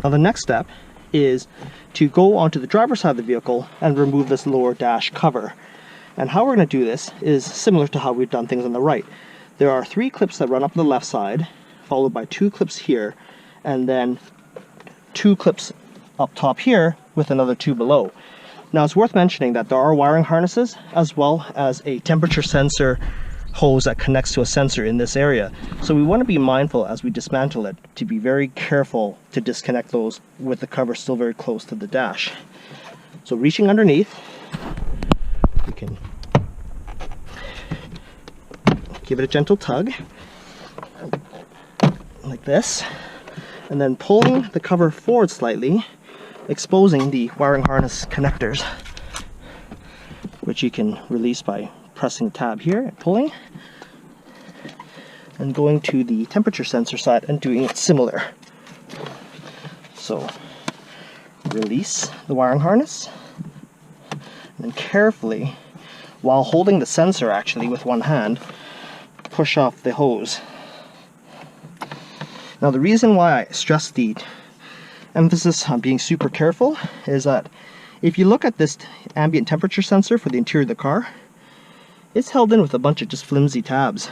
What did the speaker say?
Now the next step is to go onto the driver's side of the vehicle and remove this lower dash cover. And how we're going to do this is similar to how we've done things on the right. There are 3 clips that run up the left side, followed by 2 clips here, and then 2 clips up top here with another 2 below. Now it's worth mentioning that there are wiring harnesses as well as a temperature sensor hose that connects to a sensor in this area. So we want to be mindful as we dismantle it to be very careful to disconnect those with the cover still very close to the dash. So reaching underneath, we can give it a gentle tug like this, and then pulling the cover forward slightly, exposing the wiring harness connectors, which you can release by pressing tab here and pulling, and going to the temperature sensor side and doing it similar. So release the wiring harness and then carefully, while holding the sensor actually with one hand, push off the hose. Now the reason why I stress the emphasis on being super careful is that if you look at this ambient temperature sensor for the interior of the car, it's held in with a bunch of just flimsy tabs.